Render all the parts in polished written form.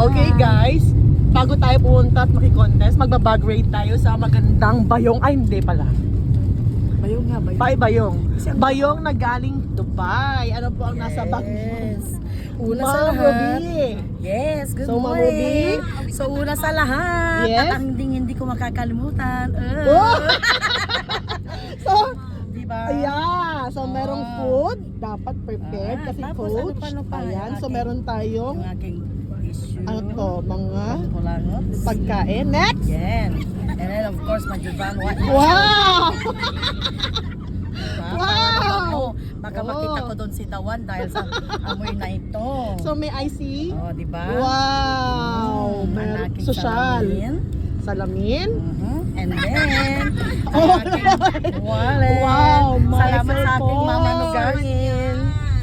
Okay guys, bago tayo pumunta at maki-contest, magbabag rate tayo sa magandang bayong. Ay hindi pala. Bayong nga, bayong. Bayong. Bayong na galing Dubai. Ano po ang nasa bag niyo? Yes. Una sa Ma'am lahat. Ruby. Yes, good So, Ma'am morning. Ruby? So, una sa lahat. Yes. At ang hindi ko makakalimutan. Oh! So, Diba? yeah. So, merong food. Dapat prepared kasi tapos coach. ano pa? Ayan. So, Aking- meron tayong Yung aking tissue. ano to, mga Kulangot. pagkain. Next! Yan. And then of course, mag-Japan white. Wow! Wow! Baka Oh. makita ko doon si Dawan dahil sa amoy na ito. So, may IC. Oh, di ba? Wow! Ang Meron aking social. salamin. Salamin. And then, Oh, ang aking wallet. Wow, my Salamat sa aking cellphone. mama Nugahin.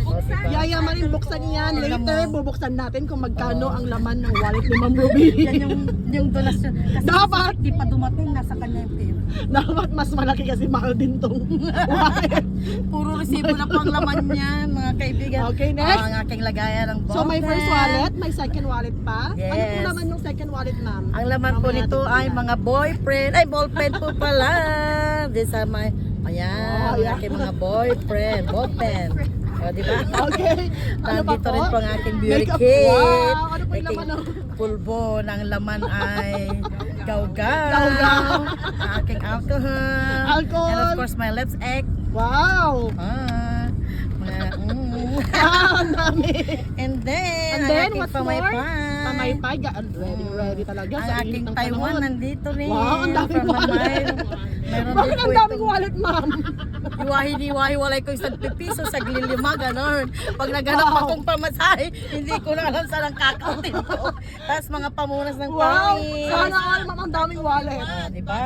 Oh, diba? Yaya rin buksan yan. Tingnan Later, mo. bubuksan natin kung magkano ang laman ng wallet ni Ma'am Ruby. Yan yung donasyon. Kasi Dapat. di pa dumating, nasa kanya yung pera. Dapat mas malaki kasi mahal din tong wallet. Puro resibo na po ang laman niyan, mga kaibigan. Okay, next. Ang aking lagayan ng So, may first wallet, may second wallet pa. Ano po Yes. naman yung second wallet, ma'am? Ang laman po Mamaya nito natin ay tingnan. mga boyfriend. Ay, ballpen po pala. These are my, ayan, Oh, yeah. aking mga boyfriend. Ballpen. O, di ba? Okay. Ano pa Nandito po? rin po ang aking beauty Makeup. kit. Wow, ano po yung Aking laman ng- pulbo ng laman ay gawgaw. Gawgaw. Ang aking alcohol. Alcohol. And of course, my lips egg. Wow! Mga, Ah, ang dami. And then, And ang then, aking what's more? pamaypay. Pamaypay. Ready talaga Ang sa aking init ng Taiwan panahon. nandito rin. Wow, ang daming From wallet. Mamay. Mayroon Bakit din ang po daming itong wallet, ma'am? iwahi walay ko isang pipiso sa glilima, ganon. Pag naghanap Wow. akong pamasahe, hindi ko na alam saan ang kakautin ko. Tapos mga pamunas ng Wow! pangit. Sana all, ma'am, ang daming wallet. Ah, di ba?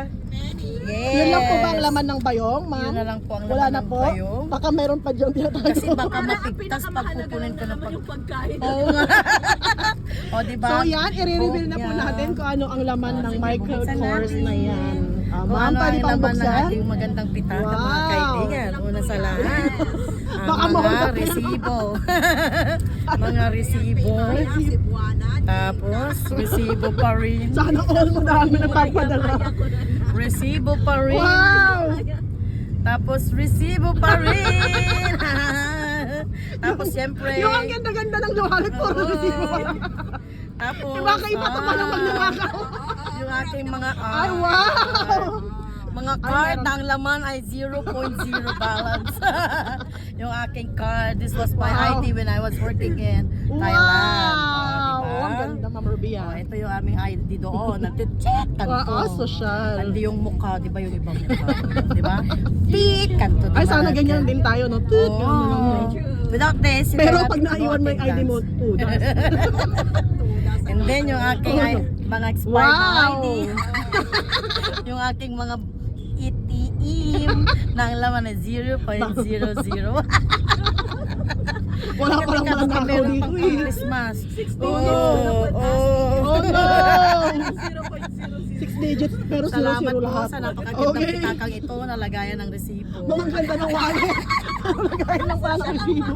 Yes. Yun lang po ba ang laman ng bayong, ma'am? Yun na lang po ang Wala laman na ng po? bayong. Baka meron pa dyan tinatago. Kasi baka mapigtas pag pupunin ko ng pagkain. Oo nga. O, di ba? So yan, i-reveal na po Yeah. natin kung ano ang laman ng Sige, micro bubuksan course natin. na yan. Kung Ma'am, ano pwede ang pang laman ng buksan? ating magandang pitaka, mga Wow. kaibigan. Una sa lahat, ang Baka mga mahulog ka resibo. Mga resibo. Tapos, resibo pa rin. Sana all mo dami nagpapadala. Resibo pa rin. Wow! Tapos, resibo pa rin. Tapos, siyempre. Yung ang ganda-ganda ng wallet for Oo. resibo. Tapos, Baka iba ka pa ng magnanakaw. yung aking mga Ay, wow! mga card na ang laman ay 0.0 balance. Yung aking card, this was my Wow. ID when I was working in Thailand. Wow! Oh, Ang diba? ganda, Ma'am Ruby. Oh, ito yung aming ID doon. Nag-check kanto. Wow, social. Hindi yung mukha, di ba yung ibang mukha? Di ba? Tick kanto. Ay, sana ganyan din tayo, no? Toot! Oh. Without this, you Pero cannot pag naiwan mo yung go ID mo, dance. toot. And then yung aking mga expired na Wow! ID. Yung aking mga ATM na ang laman na 0.00. Wala pa lang mga nakaw meron dito pang eh. Christmas. Oh, oh. no! 6 digits pero Salamat 0-0 po lahat. sa napakagandang Okay. pitakang ito na lagayan ng resibo. Mga ganda ng wallet. Lagayan lang pala ng resibo.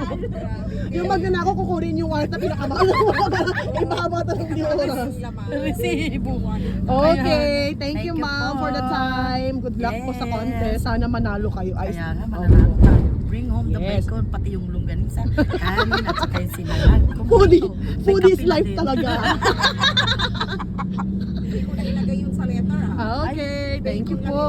Yung magnanakaw kukunin yung wallet na pinakamahal ng wallet. Ay, makabata ng di oras. Resibo. Okay, thank you Thank you ma'am po. for the time. Good luck po sa Yes. contest. Sana manalo kayo. Ay, Kaya nga, mananalo tayo. Bring home the Yes. bacon, pati yung longganisa, kanin at saka yung sinalag. Foodie, May foodie's kape na life din. talaga. Ilagay yung sa letter, Okay, thank you po.